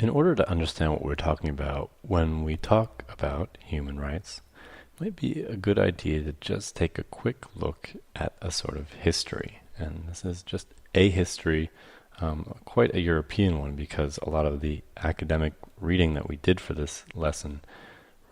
In order to understand what we're talking about when we talk about human rights, it might be a good idea to just take a quick look at a sort of history. And this is just a history, quite a European one, because a lot of the academic reading that we did for this lesson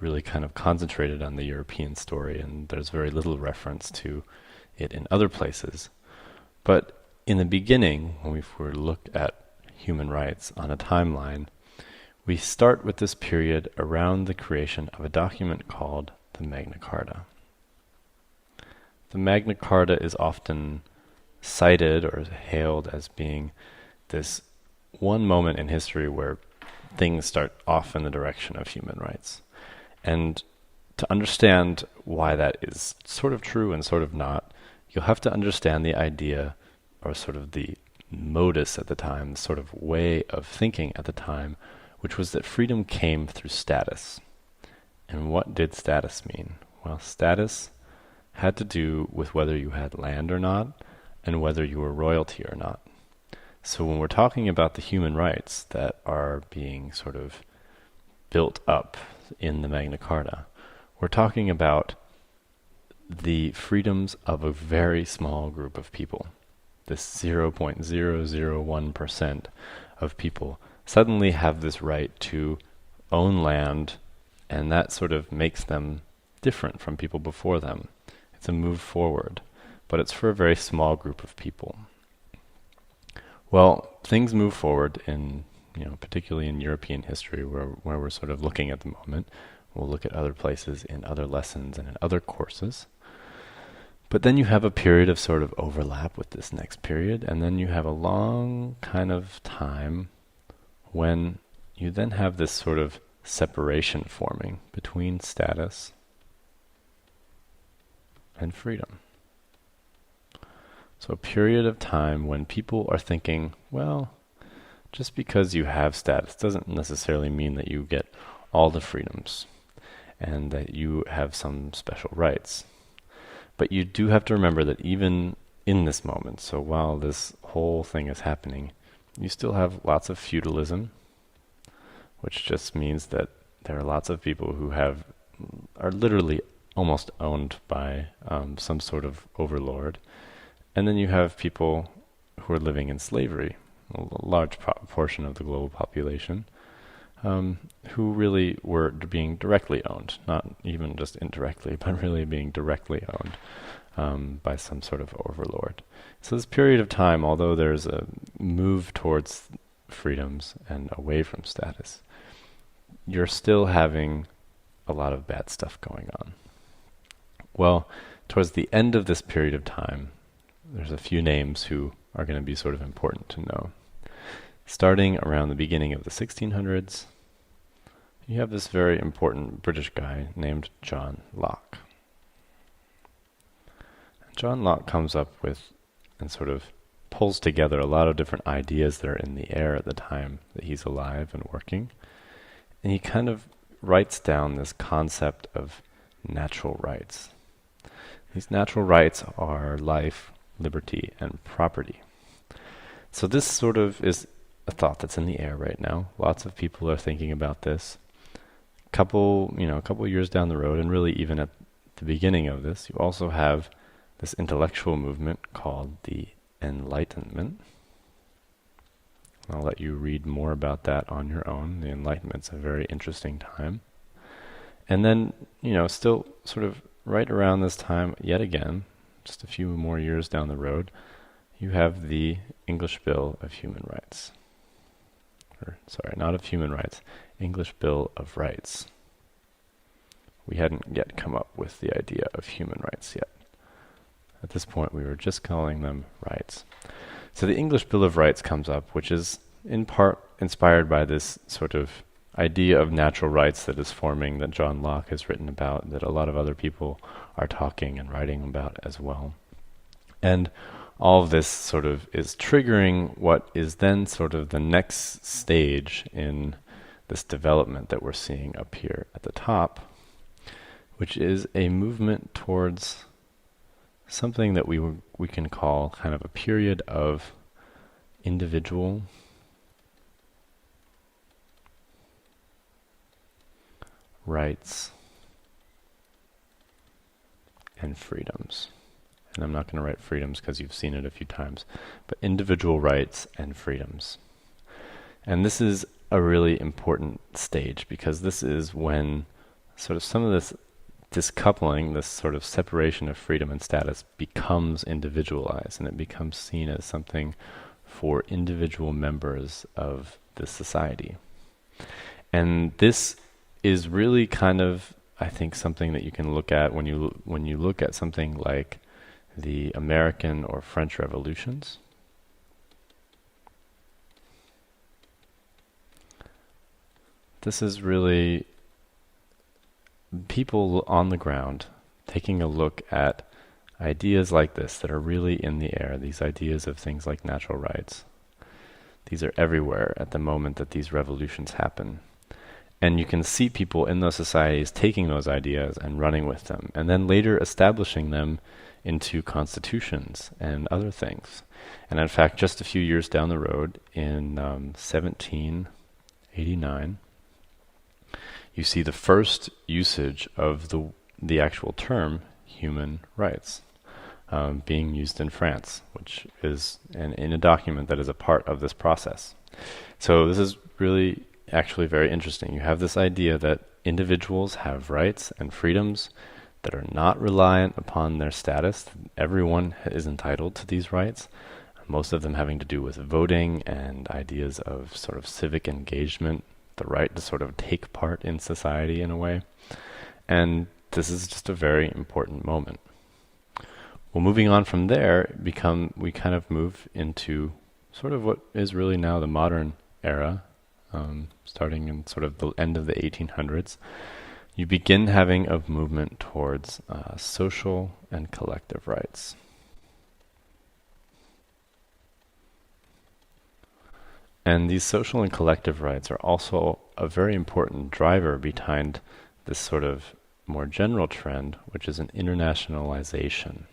really kind of concentrated on the European story, and there's very little reference to it in other places. But in the beginning, when we were to look at human rights on a timeline, we start with this period around the creation of a document called the Magna Carta. The Magna Carta is often cited or hailed as being this one moment in history where things start off in the direction of human rights. And to understand why that is sort of true and sort of not, you'll have to understand the idea, or sort of the modus at the time, the sort of way of thinking at the time, which was that freedom came through status. And what did status mean? Well, status had to do with whether you had land or not, and whether you were royalty or not. So when we're talking about the human rights that are being sort of built up in the Magna Carta, we're talking about the freedoms of a very small group of people. This 0.001% of people suddenly have this right to own land, and that sort of makes them different from people before them. It's a move forward, but it's for a very small group of people. Well, things move forward in, particularly in European history, where we're sort of looking at the moment. We'll look at other places in other lessons and in other courses. But then you have a period of sort of overlap with this next period, and then you have a long kind of time when you then have this sort of separation forming between status and freedom. So a period of time when people are thinking, well, just because you have status doesn't necessarily mean that you get all the freedoms and that you have some special rights. But you do have to remember that even in this moment, so while this whole thing is happening, you still have lots of feudalism, which just means that there are lots of people who are literally almost owned by some sort of overlord. And then you have people who are living in slavery, a large portion of the global population, who really were being directly owned, not even just indirectly, but really being directly owned by some sort of overlord. So this period of time, although there's a move towards freedoms and away from status, you're still having a lot of bad stuff going on. Well, towards the end of this period of time, there's a few names who are going to be sort of important to know. Starting around the beginning of the 1600s, you have this very important British guy named John Locke. And John Locke comes up with and sort of pulls together a lot of different ideas that are in the air at the time that he's alive and working. And he kind of writes down this concept of natural rights. These natural rights are life, liberty, and property. So this sort of is a thought that's in the air right now. Lots of people are thinking about this. A couple years down the road, and really even at the beginning of this, you also have this intellectual movement called the Enlightenment. I'll let you read more about that on your own. The Enlightenment's a very interesting time. And then, still sort of right around this time, yet again, just a few more years down the road, you have the English Bill of Human Rights. Not of human rights, English Bill of Rights. We hadn't yet come up with the idea of human rights yet. At this point, we were just calling them rights. So the English Bill of Rights comes up, which is in part inspired by this sort of idea of natural rights that is forming, that John Locke has written about, that a lot of other people are talking and writing about as well. And all of this sort of is triggering what is then sort of the next stage in this development that we're seeing up here at the top, which is a movement towards something that we can call kind of a period of individual rights and freedoms. And I'm not going to write freedoms because you've seen it a few times, but individual rights and freedoms. And this is a really important stage because this is when sort of some of this discoupling, this sort of separation of freedom and status becomes individualized, and it becomes seen as something for individual members of the society. And this is really kind of, I think, something that you can look at when you look at something like the American or French revolutions. This is really people on the ground taking a look at ideas like this that are really in the air, these ideas of things like natural rights. These are everywhere at the moment that these revolutions happen. And you can see people in those societies taking those ideas and running with them, and then later establishing them into constitutions and other things. And in fact, just a few years down the road, in 1789, you see the first usage of the actual term human rights being used in France, which is in a document that is a part of this process. So this is really actually very interesting. You have this idea that individuals have rights and freedoms that are not reliant upon their status. Everyone is entitled to these rights, most of them having to do with voting and ideas of sort of civic engagement, the right to sort of take part in society in a way. And this is just a very important moment. Well, moving on from there, we kind of move into sort of what is really now the modern era, starting in sort of the end of the 1800s. You begin having a movement towards social and collective rights. And these social and collective rights are also a very important driver behind this sort of more general trend, which is an internationalization.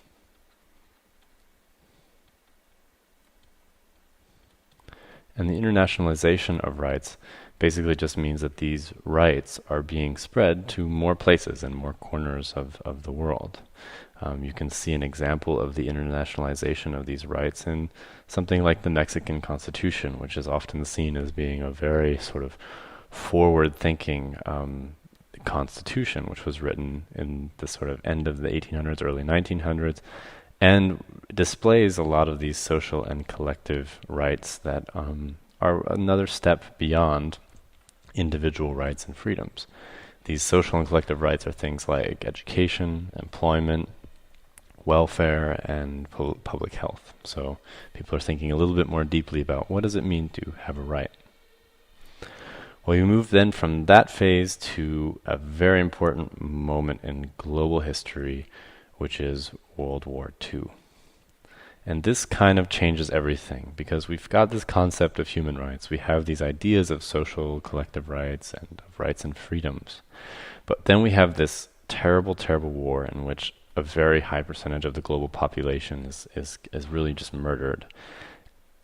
And the internationalization of rights basically just means that these rights are being spread to more places and more corners of the world. You can see an example of the internationalization of these rights in something like the Mexican Constitution, which is often seen as being a very sort of forward-thinking constitution, which was written in the sort of end of the 1800s, early 1900s, and displays a lot of these social and collective rights that are another step beyond individual rights and freedoms. These social and collective rights are things like education, employment, welfare, and public health. So people are thinking a little bit more deeply about what does it mean to have a right. Well, you move then from that phase to a very important moment in global history, which is World War II. And this kind of changes everything, because we've got this concept of human rights. We have these ideas of social collective rights and of rights and freedoms. But then we have this terrible, terrible war in which a very high percentage of the global population is really just murdered.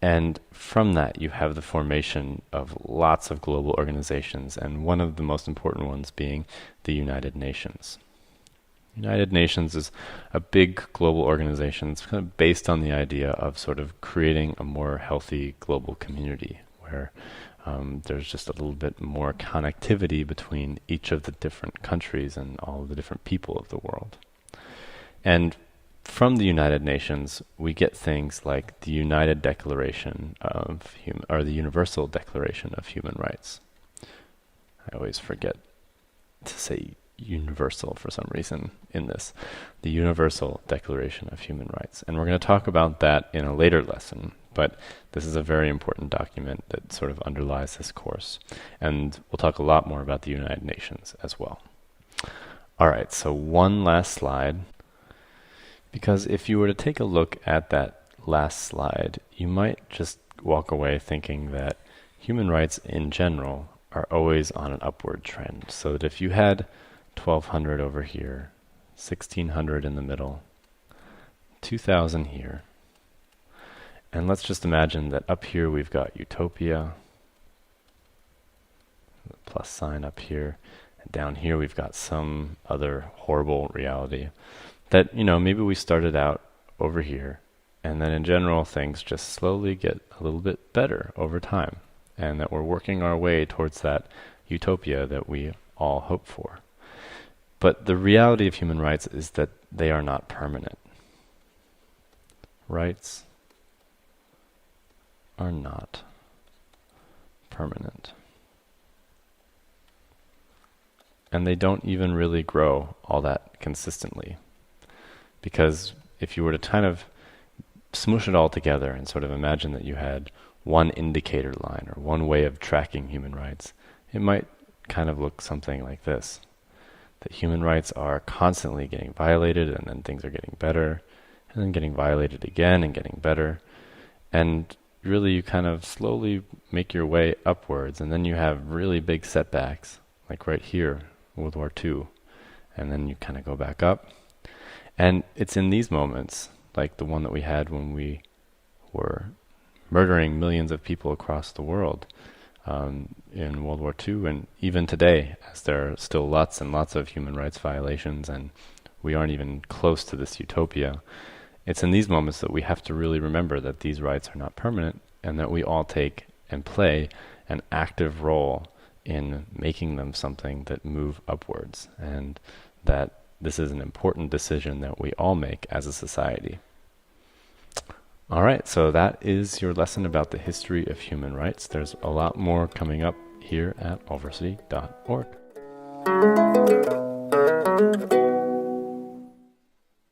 And from that, you have the formation of lots of global organizations, and one of the most important ones being the United Nations. United Nations is a big global organization. It's kind of based on the idea of sort of creating a more healthy global community where there's just a little bit more connectivity between each of the different countries and all of the different people of the world. And from the United Nations, we get things like the United Declaration of or the Universal Declaration of Human Rights. I always forget to say universal for some reason in this. The Universal Declaration of Human Rights. And we're going to talk about that in a later lesson, but this is a very important document that sort of underlies this course. And we'll talk a lot more about the United Nations as well. Alright, so one last slide. Because if you were to take a look at that last slide, you might just walk away thinking that human rights in general are always on an upward trend. So that if you had 1200 over here, 1600 in the middle, 2000 here, and let's just imagine that up here we've got utopia, plus sign up here, And down here we've got some other horrible reality that, maybe we started out over here, and then in general things just slowly get a little bit better over time, and that we're working our way towards that utopia that we all hope for. But the reality of human rights is that they are not permanent. Rights are not permanent. And they don't even really grow all that consistently. Because if you were to kind of smoosh it all together and sort of imagine that you had one indicator line or one way of tracking human rights, it might kind of look something like this. That human rights are constantly getting violated, and then things are getting better, and then getting violated again and getting better. And really you kind of slowly make your way upwards, and then you have really big setbacks, like right here, World War II. And then you kind of go back up. And it's in these moments, like the one that we had when we were murdering millions of people across the world in World War II, and even today, as there are still lots and lots of human rights violations, and we aren't even close to this utopia. It's in these moments that we have to really remember that these rights are not permanent, and that we all take and play an active role in making them something that move upwards, and that this is an important decision that we all make as a society. All right, so that is your lesson about the history of human rights. There's a lot more coming up here at allversity.org.